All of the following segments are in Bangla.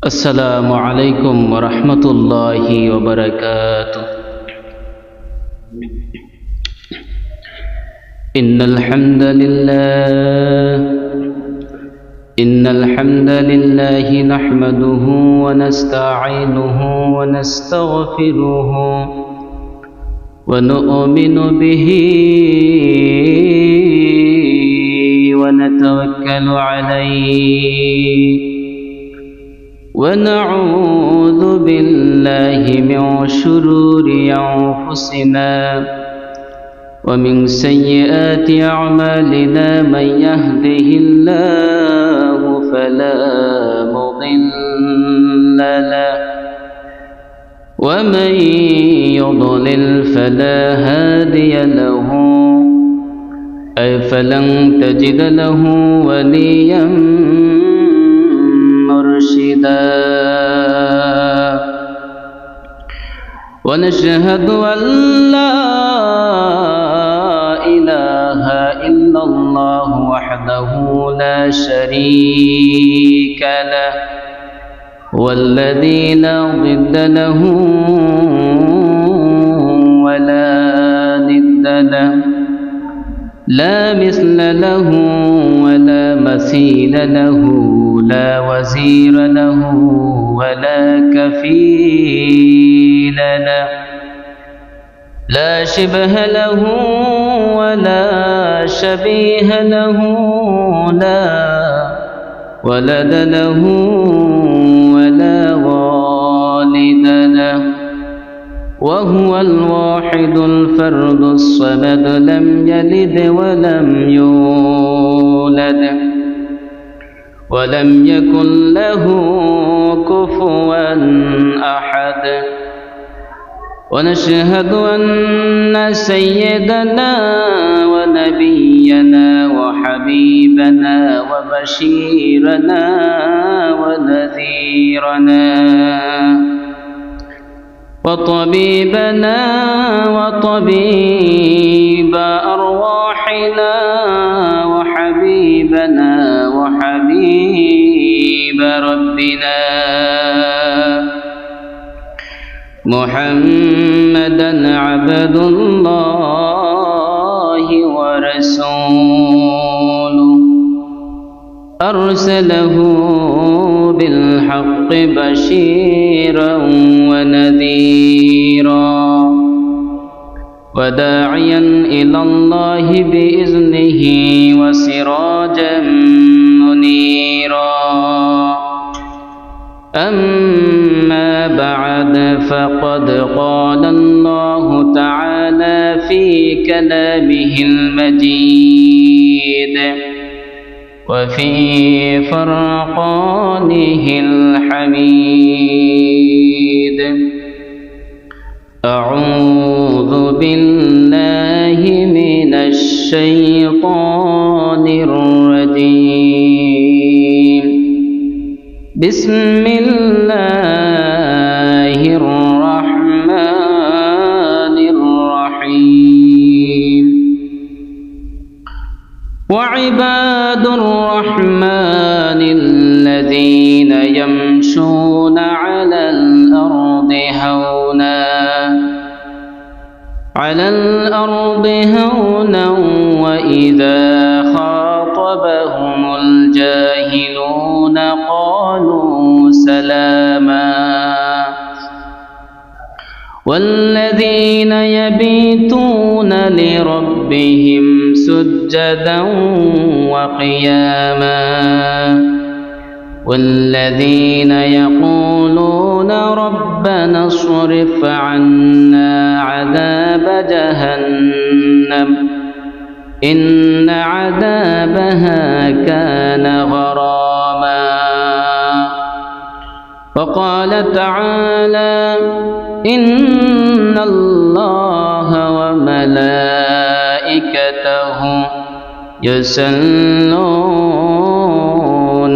السلام عليكم ورحمة الله وبركاته. إن الحمد لله نحمده ونستعينه ونستغفره ونؤمن به ونتوكل عليه ونعوذ بالله من شرور أنفسنا ومن سيئات أعمالنا من يهده الله فلا مضل له ومن يضلل فلا هادي له فلن تجد له وليا مرشدا ونشهد أن لا إله إلا الله وحده لا شريك له والذي لا ضد له ولا ند له لا مثل له ولا مثيل له لا وزير له ولا كفيل له لا شبه له ولا شبيه له لا ولد له ولا والد له وهو الواحد الفرد الصمد لم يلد ولم يولد ولم يكن له كفوا أحد ونشهد أن سيدنا ونبينا وحبيبنا وبشيرنا ونذيرنا وطبيبنا وطبيب أرواحنا وحبيبنا وحبيب ربنا محمدا عبد الله ورسوله أرسله بالحق بشيرا ونذيرا وداعيا إلى الله بإذنه وسراجا منيرا أما بعد فقد قال الله تعالى في كلامه المجيد وفي فرقانه الحميد أعوذ بالله من الشيطان الرجيم بسم الله الرحمن الرحيم وعباد الرحمن الذين يمشون على الأرض هونا وإذا خاطبهم الجاهلون قالوا سلاما والذين يبيتون لربهم سجدا وقياما والذين يقولون ربنا اصرف عنا عذاب جهنم إن عذابها كان غراما وقال تعالى إن الله وملائكته يصلون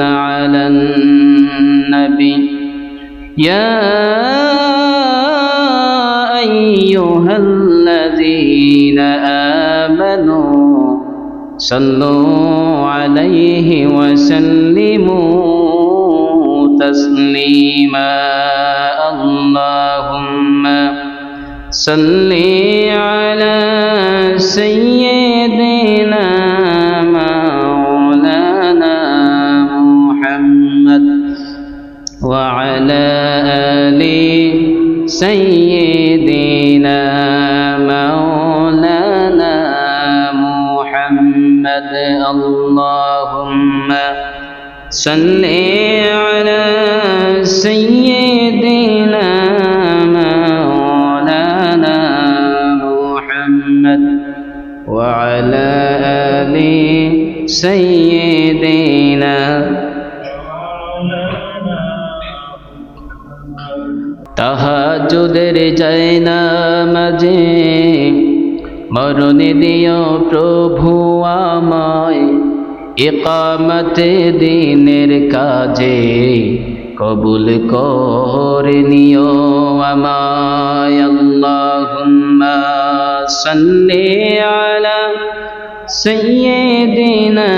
على النبي يا أيها الذين آمنوا صلوا عليه وسلموا تسليما اللهم صل على سيدنا مولانا محمد وعلى آل سيدنا مولانا محمد اللهم صل على سيدنا مولانا محمد وعلى آل سيدنا তাহাজ্জুদের জায়নামাজে মরণে দিও প্রভু আমায় ইকামতে দ্বীনের কাজে কবুল করে নিও আমায় আল্লাহুম্মা সাল্লি আলা সাইয়্যিদিনা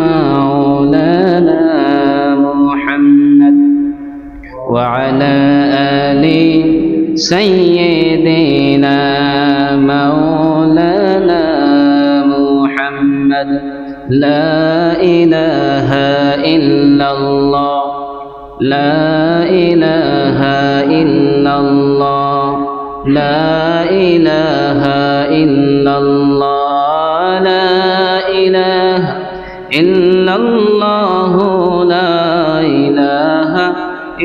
মাওলানা মুহাম্মদ ওয়া আলা আলি সাইয়্যিদিনা মাওলানা মুহাম্মদ لا إله إلا الله لا إله إلا الله لا إله إلا الله لا إله إلا الله لا إله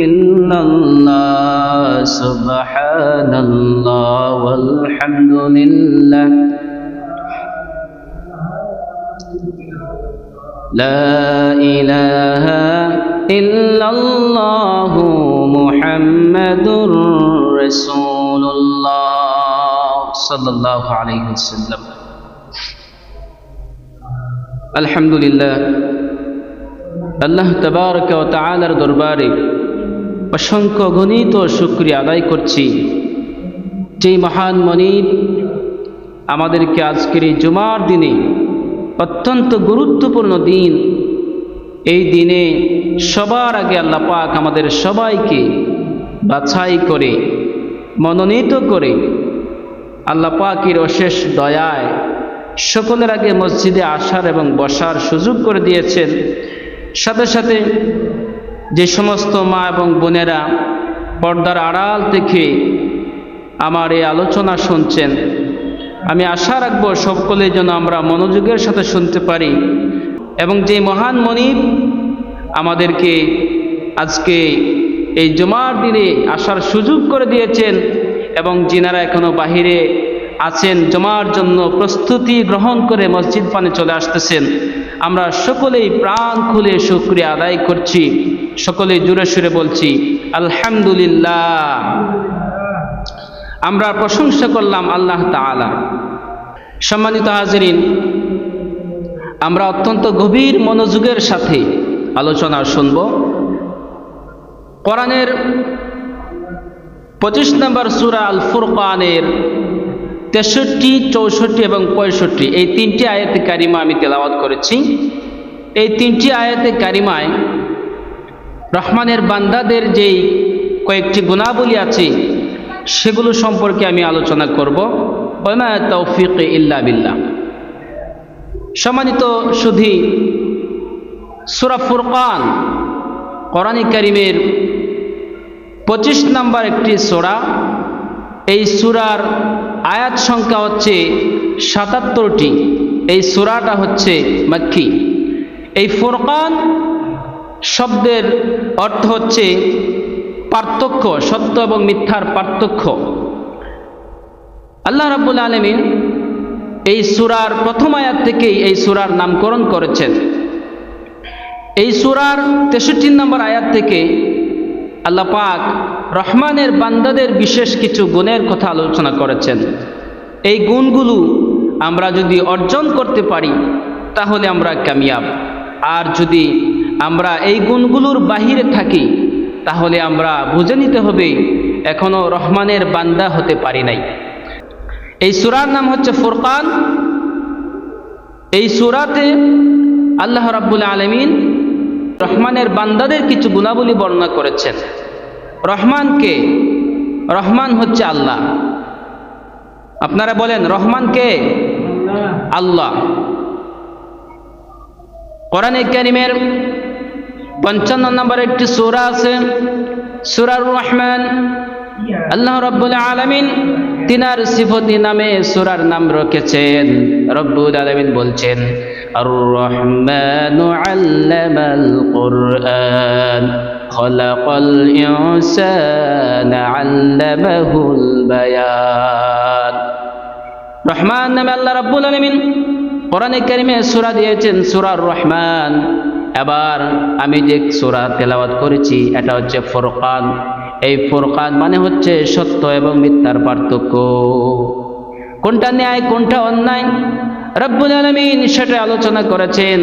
إلا الله سبحان الله والحمد لله لا إله إلا الله محمد رسول الله صلى الله عليه وسلم الحمد لله আল্লাহ তাবারক ওয়া তাআলার দরবারে অসংখ্য গণিত শুকরিয়া আদায় করছি যে মহান মনিব আমাদেরকে আজকের এই জুমার দিনে অত্যন্ত গুরুত্বপূর্ণ দিন এই দিনে সবার আগে আল্লাহ পাক আমাদের সবাইকে বাছাই করে মনোনীত করে আল্লাহ পাকের অশেষ দয়ায় সকলের আগে মসজিদে আসার এবং বসার সুযোগ করে দিয়েছেন। সাথে সাথে যে সমস্ত মা এবং বোনেরা পর্দার আড়াল থেকে আমার এই আলোচনা শুনছেন, আমি আশা রাখবো সকলে যেন আমরা মনোযোগের সাথে শুনতে পারি এবং যে মহান মনিব আমাদেরকে আজকে এই জুমার দিনে আসার সুযোগ করে দিয়েছেন এবং যিনারা এখনো বাহিরে আছেন জুমার জন্য প্রস্তুতি গ্রহণ করে মসজিদ পানে চলে আসতেছেন, আমরা সকলেই প্রাণ খুলে শুকরিয়া আদায় করছি, সকলেই জোরে সুরে বলছি আলহামদুলিল্লাহ। আমরা প্রশংসা করলাম আল্লাহ তাআলা। সম্মানিত হাজিরিন, আমরা অত্যন্ত গভীর মনোযোগের সাথে আলোচনা শুনব। কোরআনের 25 নম্বর সূরা আল ফুরকানের 63, 64 এবং 65 এই 3টি আয়াতে কারিমা আমি তেলাওয়াত করেছি। এই 3টি আয়াতে কারিমায় রহমানের বান্দাদের যেই কয়েকটি গুণাবলী আছে সেগুলো সম্পর্কে আমি আলোচনা করব। ওয়ামা তাওফীক ইল্লা বিল্লাহ। সম্মানিত সুধী, সূরা ফুরকান কোরআনে কারীমের 25 নম্বর একটি সূরা। এই সূরার আয়াত সংখ্যা হচ্ছে 77টি। এই সূরাটা হচ্ছে মাক্কি। এই ফুরকান শব্দের অর্থ হচ্ছে পার্থক্য, সত্য এবং মিথ্যার পার্থক্য। আল্লাহ রাব্বুল আলামিন এই সূরার প্রথম আয়াত থেকেই এই সূরার নামকরণ করেছেন। এই সূরার 63 নম্বর আয়াত থেকে আল্লাহ পাক রহমানের বান্দাদের বিশেষ কিছু গুণের কথা আলোচনা করেছেন। এই গুণগুলো আমরা যদি অর্জন করতে পারি তাহলে আমরা কামিয়াব, আর যদি আমরা এই গুণগুলোর বাহিরে থাকি তাহলে আমরা বুঝে নিতে হবে এখনো রহমানের বান্দা হতে পারি নাই। এই সূরার নাম হচ্ছে ফুরকান। এই সূরাতে আল্লাহ রাব্বুল আলামিন রহমানের বান্দাদের কিছু গুণাবলী বর্ণনা করেছেন। রহমানকে, রহমান হচ্ছে আল্লাহ। আপনারা বলেন রহমান কে? আল্লাহ। কোরআনে কারীমের 55 নম্বর একটি সূরা আছে, সূরার রহমান। আল্লাহ রাব্বুল আলামিন তিনার সিফতি নামে সূরার নাম রেখেছেন। রব্বুল আলামিন বলছেন আর রহমানু আল্লামাল কুরআন খলাকাল ইনসানা আল্লামাহুল বায়ান। রহমান নামে আল্লাহ রাব্বুল আলামিন কোরআনে কারীমে সূরা দিয়েছেন, সূরার রহমান। এবার আমি যে সূরা তেলাওয়াত করেছি এটা হচ্ছে ফুরকান। এই ফুরকান মানে হচ্ছে সত্য এবং মিথ্যার পার্থক্য, কোনটা ন্যায় কোনটা অন্যায় রব্বুল আলামিন সেটা আলোচনা করেছেন।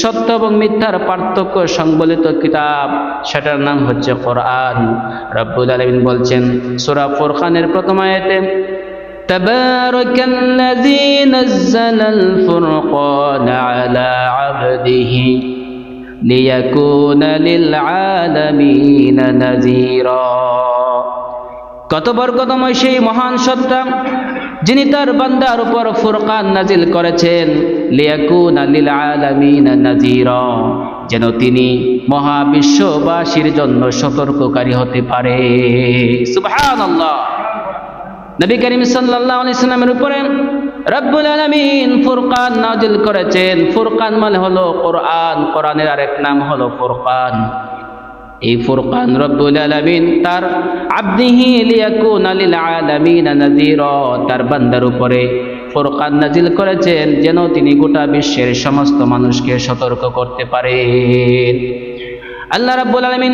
সত্য এবং মিথ্যার পার্থক্য সংবলিত কিতাব, সেটার নাম হচ্ছে কোরআন। রব্বুল আলামিন বলছেন সূরা ফুরকানের প্রথম আয়াতে তাবারাকাল্লাযী নাযালাল ফুরকানা আলা আবদিহি লিয়াকুনা লিল আলামিনা নাযীরা। কত বরকতময় সেই মহান সত্তা যিনি তার বান্দার উপর ফুরকান নাজিল করেছেন, লিয়াকুনা লিল আলামিনা নাযীরা, যেন তিনি মহাবিশ্ববাসীর জন্য সতর্ককারী হতে পারে। সুবহানাল্লাহ। নবী করিম সাল্লাল্লাহু আলাইহি সাল্লামের উপরে রব্বুল আলামিন ফুরকান নাজিল করেছেন। ফুরকান মানে হলো কোরআন, কোরআনের আরেক নাম হলো ফুরকান। এই ফুরকান রব্বুল আলামিন তার আবদিহি লিয়াকুনা লিল আলামিনা নাযীরা, তার বান্দার উপরে ফুরকান নাজিল করেছেন যেন তিনি গোটা বিশ্বের সমস্ত মানুষকে সতর্ক করতে পারেন। আল্লাহ রাব্বুল আলামিন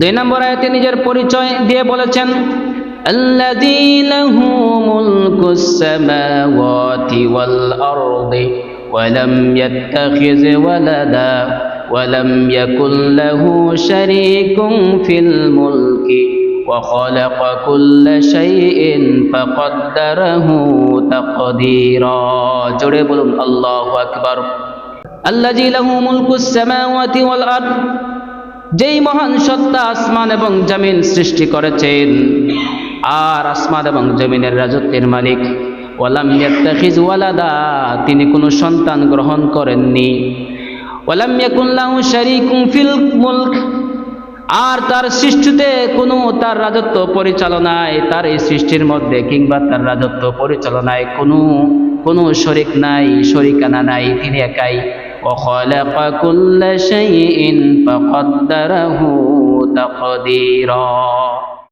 2 নম্বর আয়াতে নিজের পরিচয় দিয়ে বলেছেন الذي له ملك السماوات والأرض ولم يتخذ ولدا ولم يكن له شريك في الملك وخلق كل شيء فقدره تقديرا. জোরে বলুন আল্লাহু আকবার। الذي له ملك السماوات والأرض, যেই মহান সত্তা আসমান এবং জমিন সৃষ্টি করেছেন আর আসমান এবং জমিনের রাজত্বের মালিক। ওয়ালাম ইয়াত্তাখিজ ওয়ালাদা, তিনি কোনো সন্তান গ্রহণ করেননি। ওয়ালাম ইয়াকুন লাহু শারীকুন ফিল মুলক, আর তার সৃষ্টিতে কোনো তার রাজত্ব পরিচালনায়, তার এই সৃষ্টির মধ্যে কিংবা তার রাজত্ব পরিচালনায় কোনো শরীক নাই, শরীকানা নাই, তিনি একাই। ওয়াখালাকা কুল্লা শাইইন ফাকদ্দারাহু তাকদীরা।